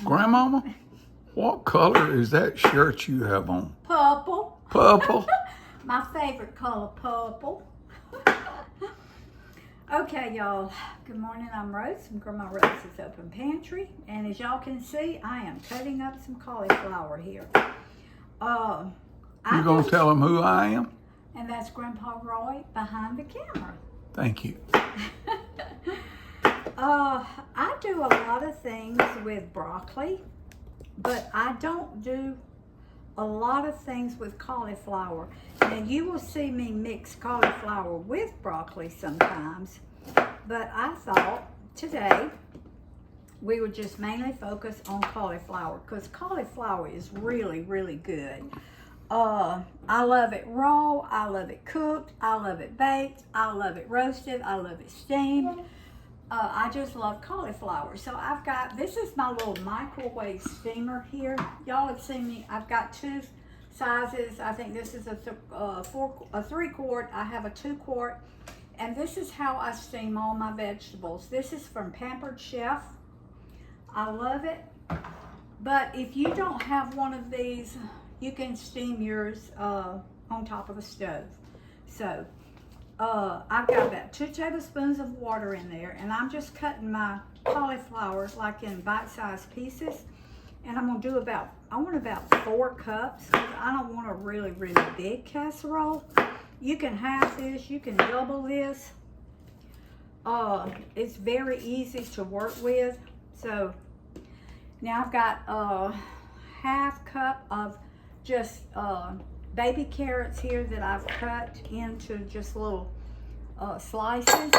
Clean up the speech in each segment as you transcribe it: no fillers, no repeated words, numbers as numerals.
Grandmama, what color is that shirt you have on? Purple. Purple? My favorite color, purple. Okay, y'all. Good morning. I'm Rose from Grandma Rose's Open Pantry. And as y'all can see, I am cutting up some cauliflower here. You gonna tell them who I am? And that's Grandpa Roy behind the camera. Thank you. I do a lot of things with broccoli, but I don't do a lot of things with cauliflower. Now you will see me mix cauliflower with broccoli sometimes, but I thought today we would just mainly focus on cauliflower because cauliflower is really, really good. I love it raw, I love it cooked, I love it baked, I love it roasted, I love it steamed. I just love cauliflower. So I've got, this is my little microwave steamer here. Y'all have seen me, I've got two sizes. I think this is a 3-quart. I have a 2-quart. And this is how I steam all my vegetables. This is from Pampered Chef. I love it. But if you don't have one of these, you can steam yours on top of the stove. So I've got about 2 tablespoons of water in there, and I'm just cutting my cauliflower like in bite-sized pieces. And I'm gonna do about, I want about 4 cups because I don't want a really, really big casserole. You can half this, you can double this. It's very easy to work with. So now I've got a half cup of just baby carrots here that I've cut into just little slices.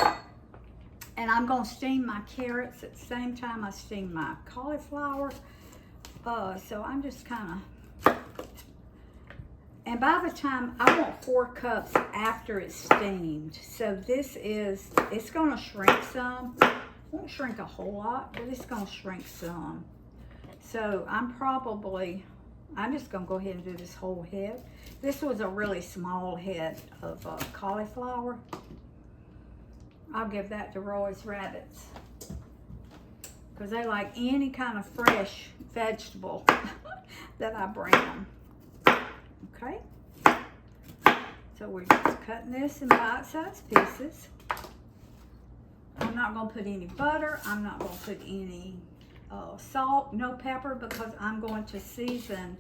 And I'm gonna steam my carrots at the same time I steam my cauliflower. So I'm just kind of, and by the time, I want 4 cups after it's steamed. So this is, it's gonna shrink some. Won't shrink a whole lot, but it's gonna shrink some. So I'm just gonna go ahead and do this whole head. This was a really small head of cauliflower. I'll give that to Roy's rabbits because they like any kind of fresh vegetable that I bring them. Okay, so we're just cutting this in bite-sized pieces. I'm not gonna put any butter. I'm not gonna put any salt, no pepper, because I'm going to season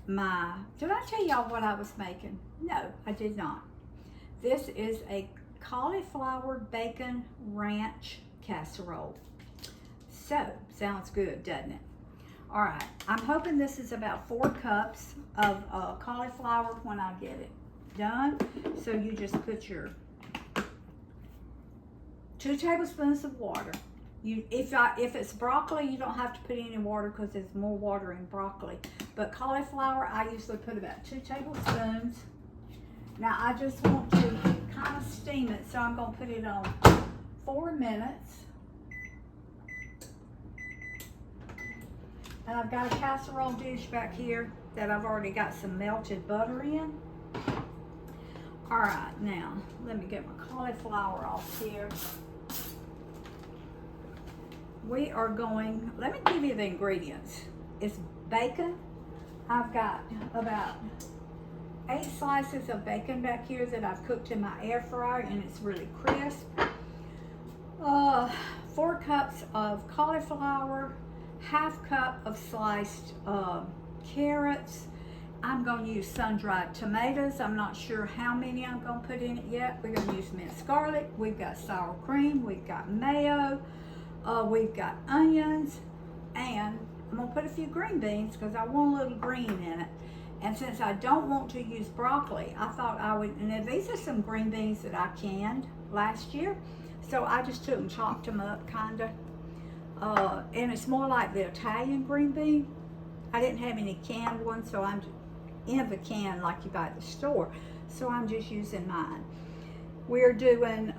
my, did I tell y'all what I was making? No, I did not. This is a cauliflower bacon ranch casserole. So, sounds good, doesn't it? All right, I'm hoping this is about 4 cups of cauliflower when I get it done. So you just put your 2 tablespoons of water. If it's broccoli, you don't have to put any water because there's more water in broccoli. But cauliflower, I usually put about 2 tablespoons. Now I just want to kind of steam it, so I'm gonna put it on 4 minutes. And I've got a casserole dish back here that I've already got some melted butter in. All right, now let me get my cauliflower off here. We are going, let me give you the ingredients. It's bacon. I've got about 8 slices of bacon back here that I've cooked in my air fryer, and it's really crisp. 4 cups of cauliflower, half cup of sliced carrots. I'm going to use sun-dried tomatoes. I'm not sure how many I'm going to put in it yet. We're going to use minced garlic. We've got sour cream. We've got mayo. We've got onions. And I'm going to put a few green beans because I want a little green in it. And since I don't want to use broccoli, I thought I would, and these are some green beans that I canned last year. So I just took and chopped them up kind of. And it's more like the Italian green bean. I didn't have any canned ones, so I'm in the can like you buy at the store. So I'm just using mine. We're doing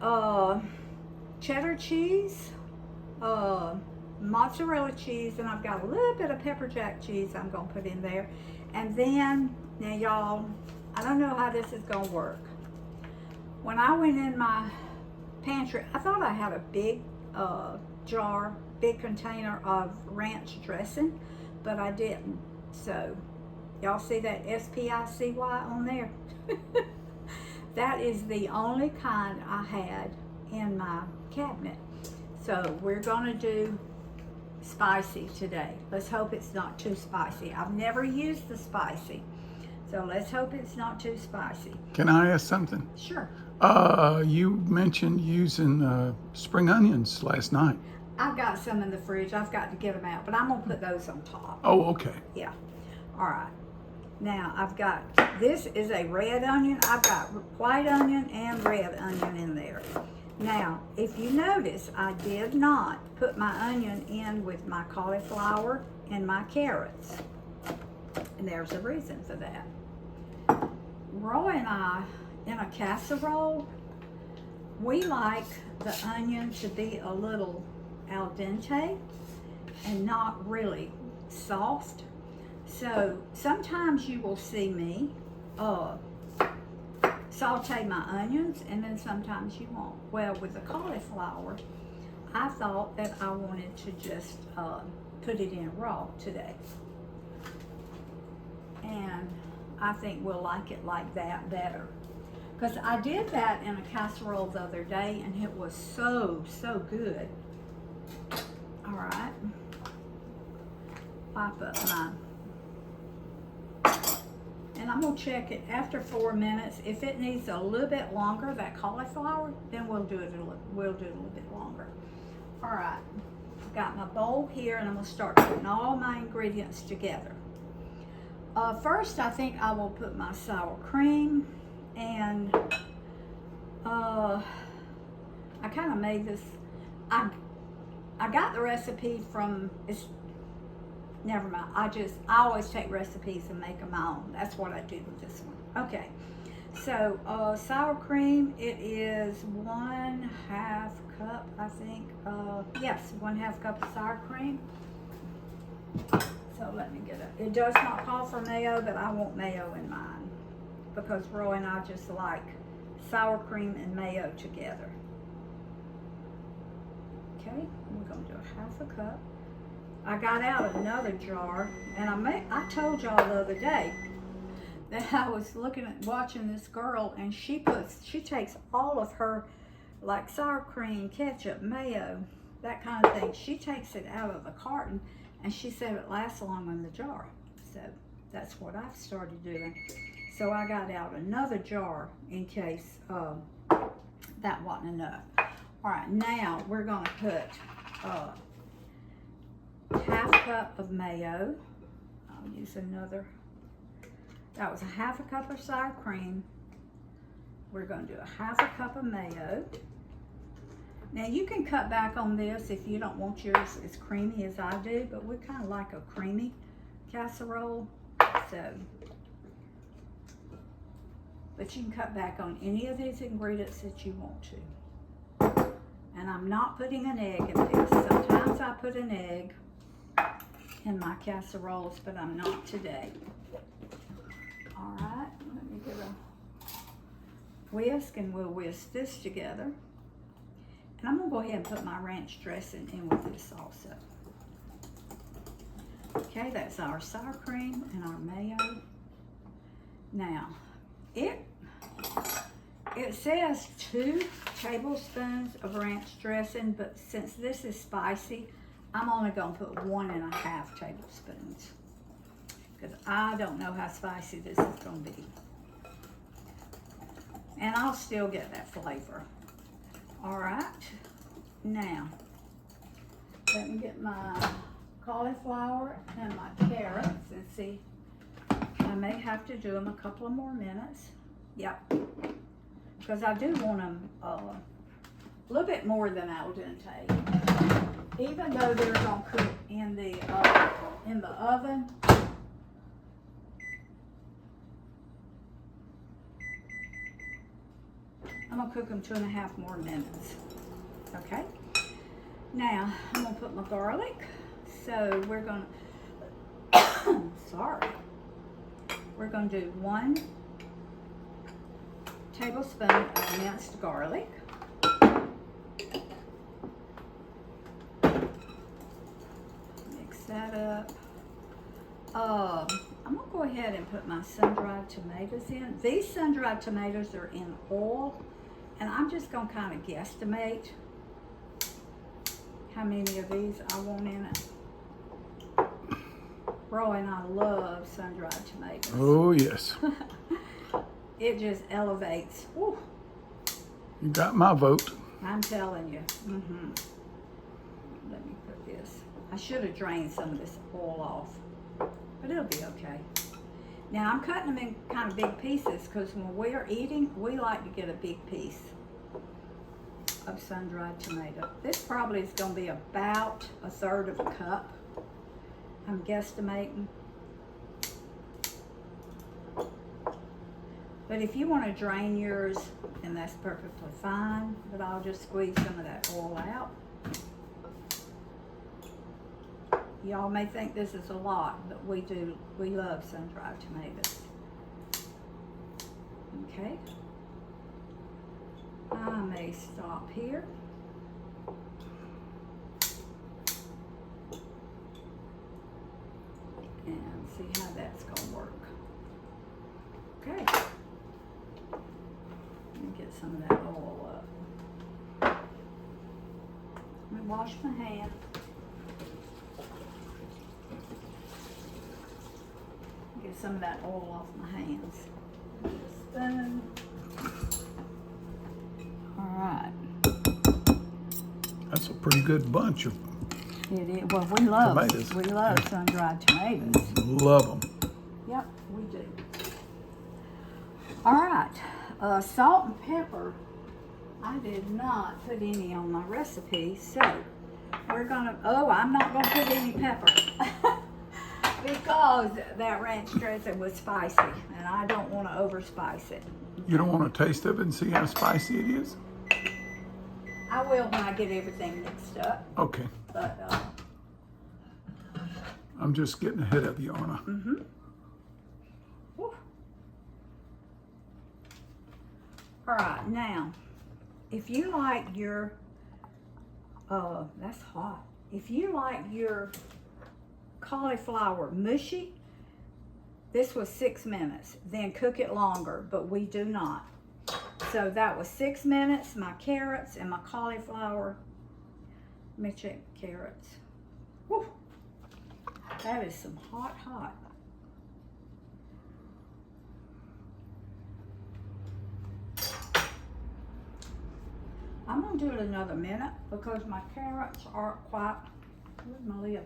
cheddar cheese, mozzarella cheese, and I've got a little bit of pepper jack cheese I'm gonna put in there. And then, now y'all, I don't know how this is gonna work. When I went in my pantry, I thought I had a big jar big container of ranch dressing, but I didn't. So y'all see that SPICY on there? That is the only kind I had in my cabinet. So we're gonna do spicy today. Let's hope it's not too spicy. I've never used the spicy, so let's hope it's not too spicy. Can I ask something? Sure. You mentioned using spring onions last night. I've got some in the fridge. I've got to get them out, but I'm gonna put those on top. Oh, okay. Yeah. All right. Now I've got, this is a red onion. I've got white onion and red onion in there. Now, if you notice, I did not put my onion in with my cauliflower and my carrots. And there's a reason for that. Roy and I, in a casserole, we like the onion to be a little al dente and not really soft. So sometimes you will see me saute my onions, and then sometimes you won't. Well, with the cauliflower, I thought that I wanted to just put it in raw today. And I think we'll like it like that better. Because I did that in a casserole the other day, and it was so good. All right. Pop up mine. And I'm gonna check it after 4 minutes. If it needs a little bit longer, that cauliflower, then we'll do it a little bit longer. All right, I've got my bowl here, and I'm gonna start putting all my ingredients together. First, I think I will put my sour cream, and I kind of made this. I got the recipe from, never mind. I always take recipes and make them my own. That's what I do with this one. Okay. So sour cream, it is 1/2 cup, I think. Yes, 1/2 cup of sour cream. So let me get it. It does not call for mayo, but I want mayo in mine because Roy and I just like sour cream and mayo together. Okay, we're gonna do 1/2 cup. I got out another jar, and I told y'all the other day that I was watching this girl, and she takes all of her, like sour cream, ketchup, mayo, that kind of thing. She takes it out of the carton, and she said it lasts long in the jar. So that's what I've started doing. So I got out another jar in case that wasn't enough. All right, now we're gonna put 1/2 cup of mayo. I'll use another. That was 1/2 cup of sour cream. We're going to do 1/2 cup of mayo. Now you can cut back on this if you don't want yours as creamy as I do, but we kind of like a creamy casserole. So, but you can cut back on any of these ingredients that you want to. And I'm not putting an egg in this. Sometimes I put an egg in my casseroles, but I'm not today. All right, let me get a whisk, and we'll whisk this together. And I'm gonna go ahead and put my ranch dressing in with this also. Okay, that's our sour cream and our mayo. Now, it says 2 tablespoons of ranch dressing, but since this is spicy, I'm only gonna put 1.5 tablespoons because I don't know how spicy this is gonna be. And I'll still get that flavor. All right, now, let me get my cauliflower and my carrots and see. I may have to do them a couple of more minutes. Yep, because I do want them a little bit more than al dente. Even though they're gonna cook in the oven, I'm gonna cook them 2.5 more minutes. Okay. Now I'm gonna put my garlic. So we're gonna, sorry, we're gonna do 1 tablespoon of minced garlic. that up. I'm gonna go ahead and put my sun-dried tomatoes in. These sun-dried tomatoes are in oil, and I'm just gonna kind of guesstimate how many of these I want in it. Roy and I love sun-dried tomatoes. Oh, yes. It just elevates. Whew, You got my vote. I'm telling you. Let me put this. I should have drained some of this oil off, but it'll be okay. Now I'm cutting them in kind of big pieces because when we're eating, we like to get a big piece of sun-dried tomato. This probably is going to be about 1/3 of a cup. I'm guesstimating. But if you want to drain yours, then that's perfectly fine. But I'll just squeeze some of that oil out. Y'all may think this is a lot, but we love sun-dried tomatoes. Okay. I may stop here. And see how that's gonna work. Okay. Let me get some of that oil up. Let me wash my hands. Get some of that oil off my hands. Spoon. All right. That's a pretty good bunch of It is. Well, we love tomatoes. We love sun-dried tomatoes. Love them. Yep, we do. All right. Salt and pepper. I did not put any on my recipe, so we're gonna. Oh, I'm not gonna put any pepper. Because that ranch dressing was spicy, and I don't want to overspice it. You don't want to taste of it and see how spicy it is? I will when I get everything mixed up. Okay. But I'm just getting ahead of you, Anna. Whew. All right, now, if you like your, that's hot. If you like your cauliflower mushy, this was 6 minutes. Then cook it longer, but we do not. So that was 6 minutes. My carrots and my cauliflower. Let me check carrots. Whew. That is some hot. I'm gonna do it another minute because my carrots aren't quite, where's my lid?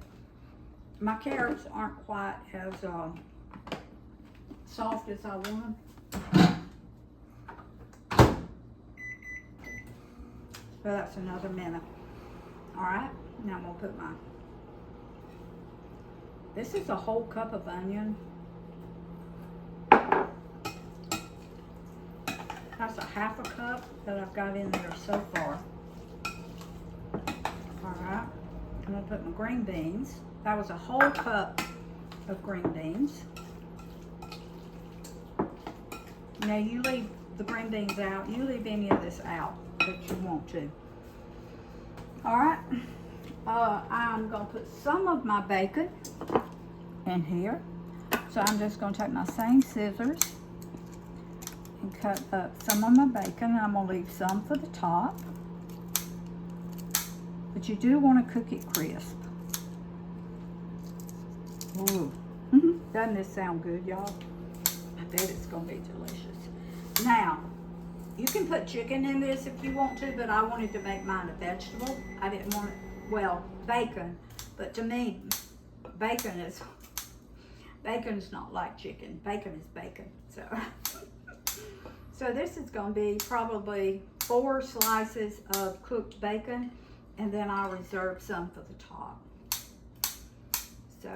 My carrots aren't quite as soft as I want them. So that's another minute. All right, now I'm gonna put my, this is a whole cup of onion. That's a 1/2 cup that I've got in there so far. All right, I'm gonna put my green beans. That was a whole cup of green beans. Now you leave the green beans out. You leave any of this out if you want to. All right, I'm gonna put some of my bacon in here. So I'm just gonna take my same scissors and cut up some of my bacon, and I'm gonna leave some for the top. But you do want to cook it crisp. Ooh. Doesn't this sound good, y'all? I bet it's gonna be delicious. Now, you can put chicken in this if you want to, but I wanted to make mine a vegetable. I didn't want it, well, bacon, but to me, bacon is not like chicken. Bacon is bacon, so. So this is gonna be probably 4 slices of cooked bacon, and then I'll reserve some for the top. So,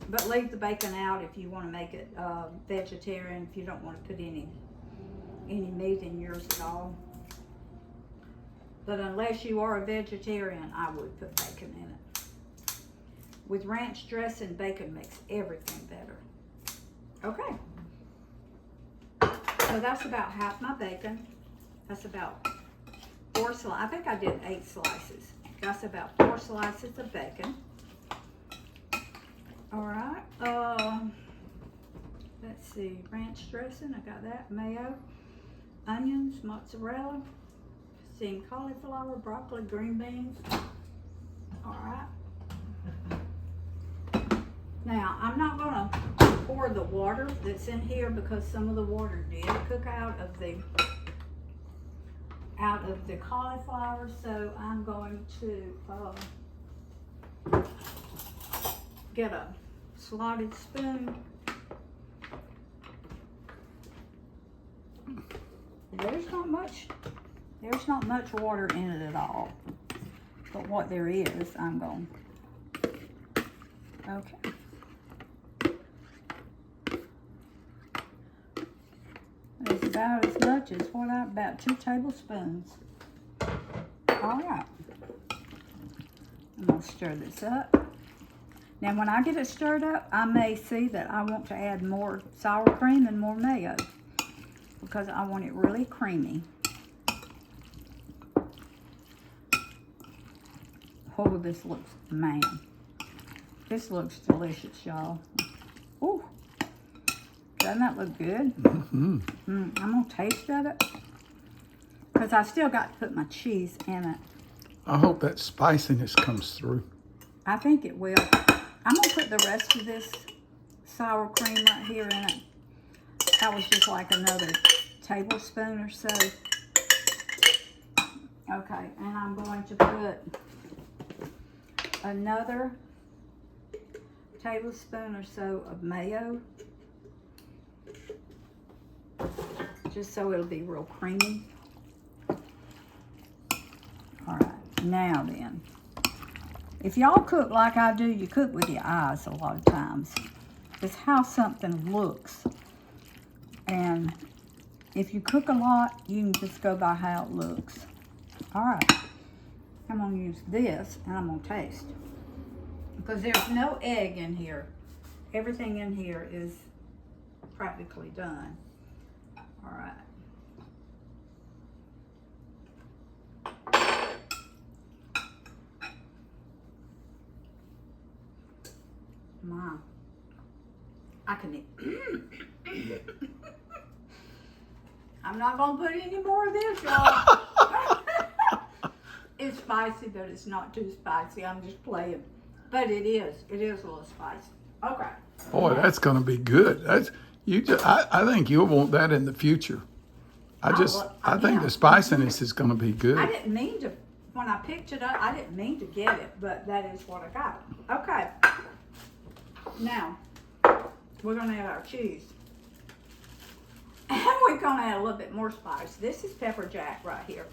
but leave the bacon out if you want to make it vegetarian, if you don't want to put any meat in yours at all. But unless you are a vegetarian, I would put bacon in it. With ranch dressing, bacon makes everything better. Okay. So that's about half my bacon. That's about 4 slices. I think I did 8 slices. That's about 4 slices of bacon. All right. Let's see. Ranch dressing. I got that. Mayo, onions, mozzarella, steamed cauliflower, broccoli, green beans. All right. Now I'm not gonna pour the water that's in here because some of the water did cook out of the cauliflower. So I'm going to get a slotted spoon. There's not much water in it at all. But what there is, I'm going. Okay. It's about as much as about 2 tablespoons. All right. I'm gonna stir this up. Now, when I get it stirred up, I may see that I want to add more sour cream and more mayo because I want it really creamy. Oh, this looks, man, this looks delicious, y'all. Ooh, doesn't that look good? Mm-hmm. I'm gonna taste of it because I still got to put my cheese in it. I hope that spiciness comes through. I think it will. I'm gonna put the rest of this sour cream right here in it. That was just like another tablespoon or so. Okay, and I'm going to put another tablespoon or so of mayo, just so it'll be real creamy. All right, now then, if y'all cook like I do, you cook with your eyes a lot of times. It's how something looks. And if you cook a lot, you can just go by how it looks. All right, I'm gonna use this and I'm gonna taste. Because there's no egg in here. Everything in here is practically done. All right. Mom, I can eat. I'm not gonna put any more of this, y'all. It's spicy, but it's not too spicy. I'm just playing. But it is a little spicy. Okay. Boy, that's going to be good. I think you'll want that in the future. I think the spiciness is going to be good. I didn't mean to, when I picked it up, I didn't mean to get it, but that is what I got. Okay. Now, we're going to add our cheese. And we're going to add a little bit more spice. This is pepper jack right here.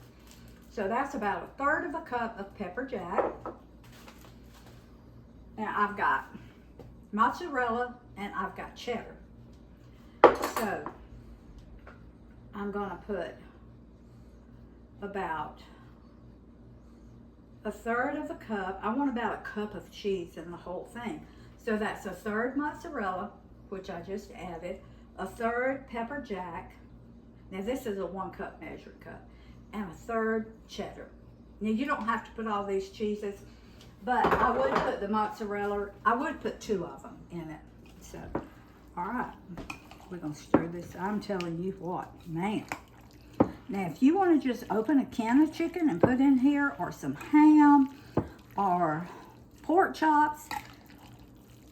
So that's about 1/3 of a cup of pepper jack. Now I've got mozzarella and I've got cheddar. So I'm going to put about 1/3 of a cup. I want about a cup of cheese in the whole thing. So that's 1/3 mozzarella, which I just added, 1/3 pepper jack. Now this is a 1 cup measured cup, and 1/3 cheddar. Now you don't have to put all these cheeses, but I would put the mozzarella, I would put 2 of them in it. So, all right, we're gonna stir this. I'm telling you what, man. Now if you wanna just open a can of chicken and put in here, or some ham, or pork chops,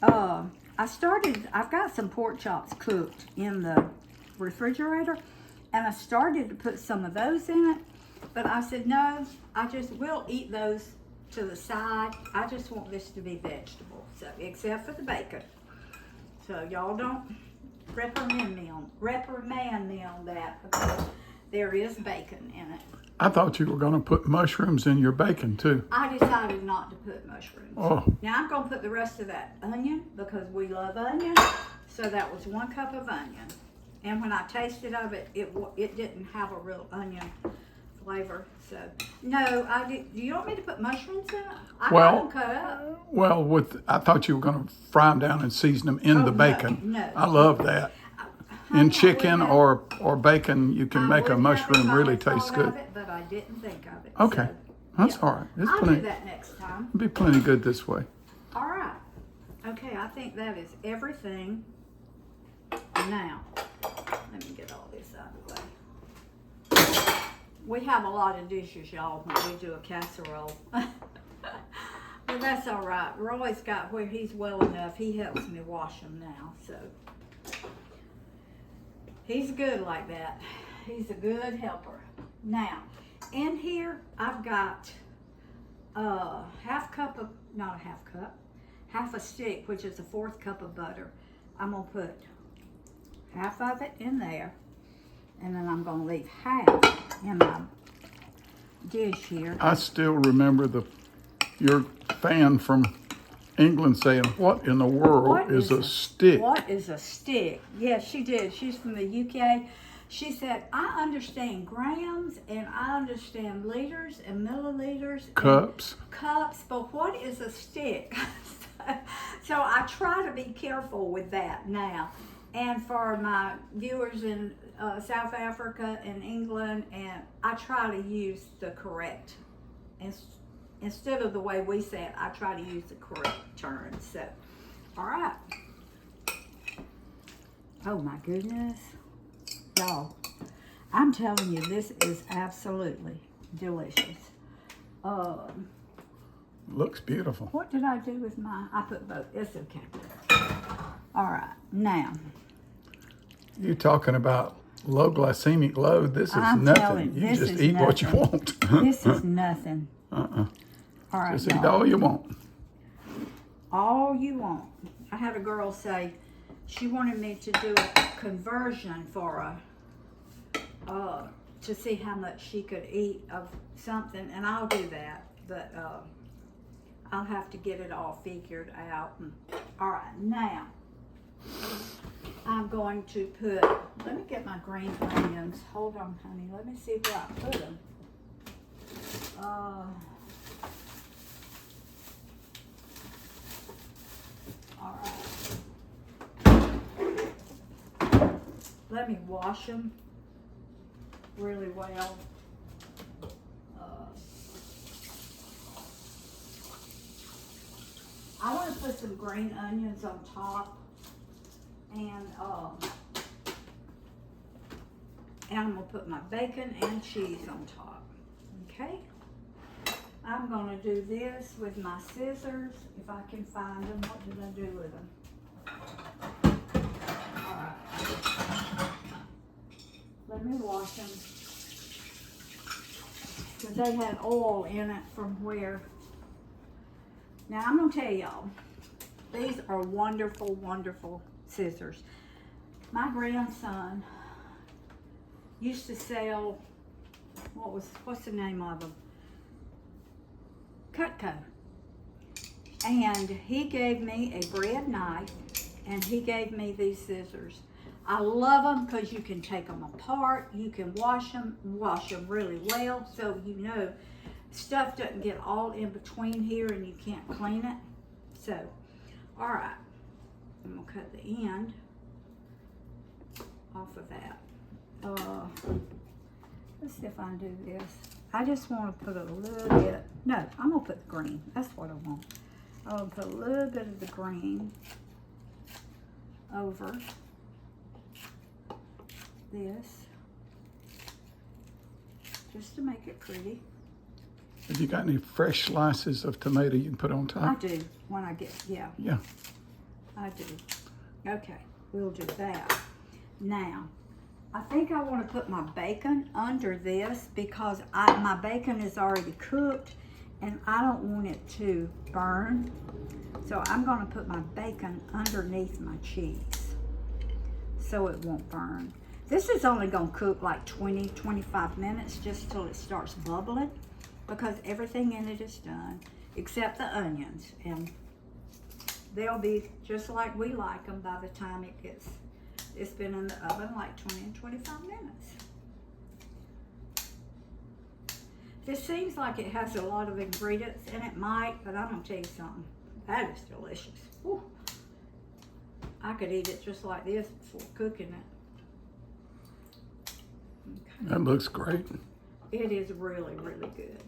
I've got some pork chops cooked in the refrigerator, and I started to put some of those in it, but I said, no, we'll eat those to the side. I just want this to be vegetable, so, except for the bacon. So y'all don't reprimand me on that, because there is bacon in it. I thought you were going to put mushrooms in your bacon too. I decided not to put mushrooms. Oh. Now I'm going to put the rest of that onion, because we love onion. So that was 1 cup of onion. And when I tasted of it, it didn't have a real onion flavor. So, no, I did. Do you want me to put mushrooms in it? I got them cut up. Well, I thought you were going to fry them down and season them in the bacon. No. I love that. In chicken or bacon, you can make a mushroom really taste good. But I didn't think of it. Okay, so, that's all right. I'll do that next time. It'll be plenty good this way. All right. Okay, I think that is everything. Now, let me get all this out of the way. We have a lot of dishes, y'all, when we do a casserole. But that's all right. Roy's got where he's well enough. He helps me wash them now, so. He's good like that. He's a good helper. Now, in here, I've got half a stick, which is a 1/4 cup of butter. I'm gonna put half of it in there, and then I'm gonna leave half in my dish here. I still remember your fan from England saying, "What in the world is a stick?" What is a stick? Yes, she did. She's from the UK. She said, I understand grams and I understand liters and milliliters. Cups. And cups, but what is a stick? So I try to be careful with that now. And for my viewers in South Africa and England, and I try to use the correct, instead of the way we say it, I try to use the correct term. So, all right. Oh my goodness. Y'all, I'm telling you, this is absolutely delicious. Looks beautiful. What did I do with mine? I put both. It's okay. All right, now. You talking about low glycemic load? This is I'm nothing. telling you, You this just is eat what you nothing. want. This is nothing. Uh-uh. All right, Just eat y'all. all you want. All you want. I had a girl say she wanted me to do a conversion for a to see how much she could eat of something, and I'll do that, but I'll have to get it all figured out. All right, now I'm going to put, let me get my green onions. Hold on, honey, let me see where I put them. All right. Let me wash them really well. I want to put some green onions on top, and I'm gonna put my bacon and cheese on top. Okay. I'm gonna do this with my scissors if I can find them. What did I do with them? All right. Let me wash them, because they had oil in it from where. Now I'm gonna tell y'all, these are wonderful, wonderful scissors. My grandson used to sell, what's the name of them? Cutco. And he gave me a bread knife, and he gave me these scissors. I love them because you can take them apart, you can wash them really well, so you know stuff doesn't get all in between here and you can't clean it. So, all right, I'm gonna cut the end off of that. Let's see if I can do this. I just want to put a little bit, no, I'm gonna put the green, that's what I want. I'm gonna put a little bit of the green over this, just to make it pretty. Have you got any fresh slices of tomato you can put on top? I do, when I get, yeah. Yeah. I do. Okay, we'll do that. Now, I think I want to put my bacon under this because my bacon is already cooked and I don't want it to burn. So I'm going to put my bacon underneath my cheese so it won't burn. This is only going to cook like 20-25 minutes just till it starts bubbling, because everything in it is done except the onions, and they'll be just like we like them by the time it's been in the oven like 20-25 minutes. This seems like it has a lot of ingredients, and it might, but I'm gonna tell you something, that is delicious. Whew. I could eat it just like this before cooking it. Okay. That looks great. It is really, really good.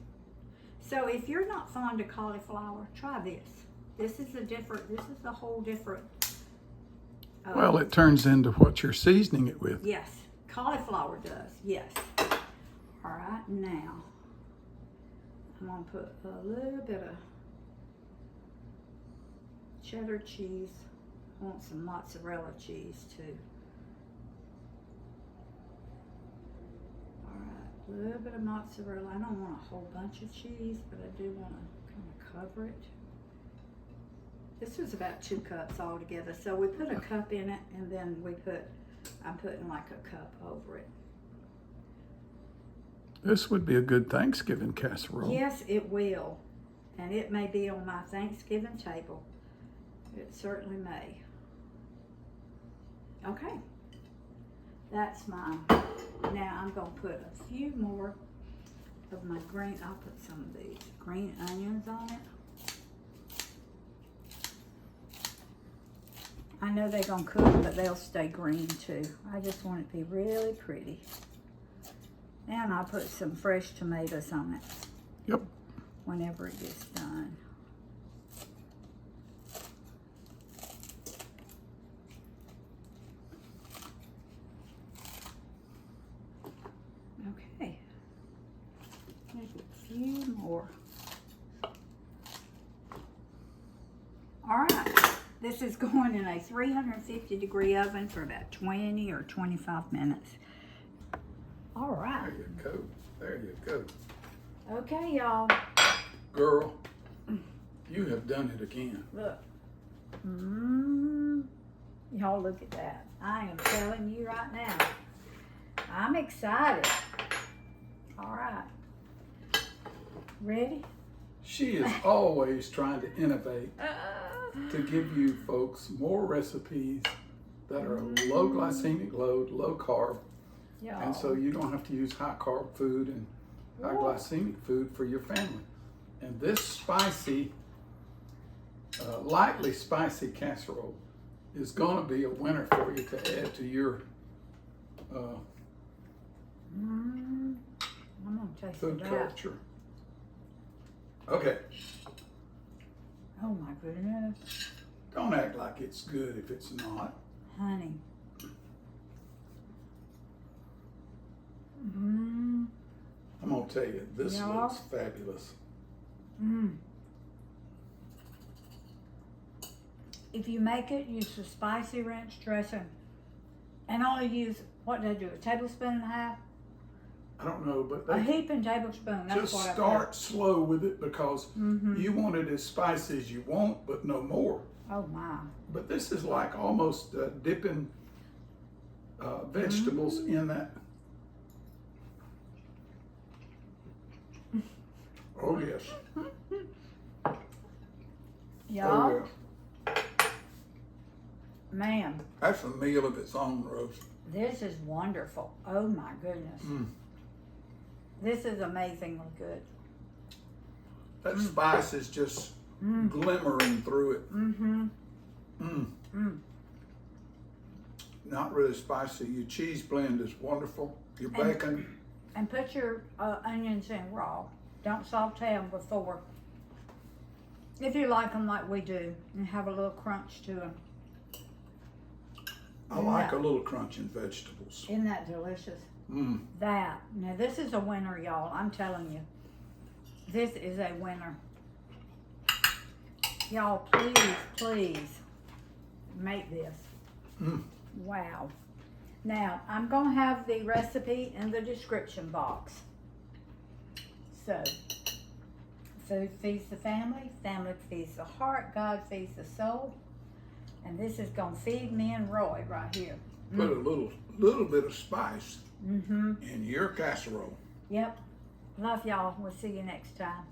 So if you're not fond of cauliflower, try this. This is a whole different. Well, it turns into what you're seasoning it with. Yes, cauliflower does, yes. All right, now, I'm gonna put a little bit of cheddar cheese. I want some mozzarella cheese too. All right, a little bit of mozzarella. I don't want a whole bunch of cheese, but I do want to kind of cover it. This was about 2 cups altogether. So we put a cup in it, and then I'm putting like a cup over it. This would be a good Thanksgiving casserole. Yes, it will. And it may be on my Thanksgiving table. It certainly may. Okay. That's mine. Now I'm going to put a few more of my green, I'll put some of these green onions on it. I know they're going to cook, but they'll stay green too. I just want it to be really pretty. And I'll put some fresh tomatoes on it. Yep. Whenever it gets done. Okay. Maybe a few more. All right. This is going in a 350-degree oven for about 20 or 25 minutes. All right. There you go. There you go. Okay, y'all. Girl, you have done it again. Look. Y'all look at that. I am telling you right now. I'm excited. All right. Ready? She is always trying to innovate to give you folks more recipes that are low glycemic load, low carb. Y'all. And so you don't have to use high carb food and high glycemic food for your family. And this spicy, lightly spicy casserole is going to be a winner for you to add to your I'm going to taste food that. culture. Okay, Oh my goodness. don't act like it's good if it's not. Honey. I'm going to tell you, this Yeah. looks fabulous. If you make it, use the spicy ranch dressing. And only use, what did I do, a tablespoon and a half? I don't know, but A they heaping tablespoon. That's just what I start slow with it because you want it as spicy as you want, but no more. put. Oh my. But this is like almost dipping vegetables in that. Oh yes. Y'all, Oh yeah. man, That's a meal of its own, Rose. this is wonderful. Oh my goodness. This is amazingly good. That spice is just glimmering through it. Not really spicy. Your cheese blend is wonderful. Your bacon. And put your onions in raw. Don't saute them before. If you like them like we do, and have a little crunch to them. I like a little crunch in vegetables. Isn't that delicious? That. Now this is a winner, y'all. I'm telling you. This is a winner. Y'all, please, please make this. Wow. Now, I'm going to have the recipe in the description box. So, food feeds the family, family feeds the heart, God feeds the soul. And this is going to feed me and Roy right here. Put a little bit of spice in your casserole. Yep. Love y'all. We'll see you next time.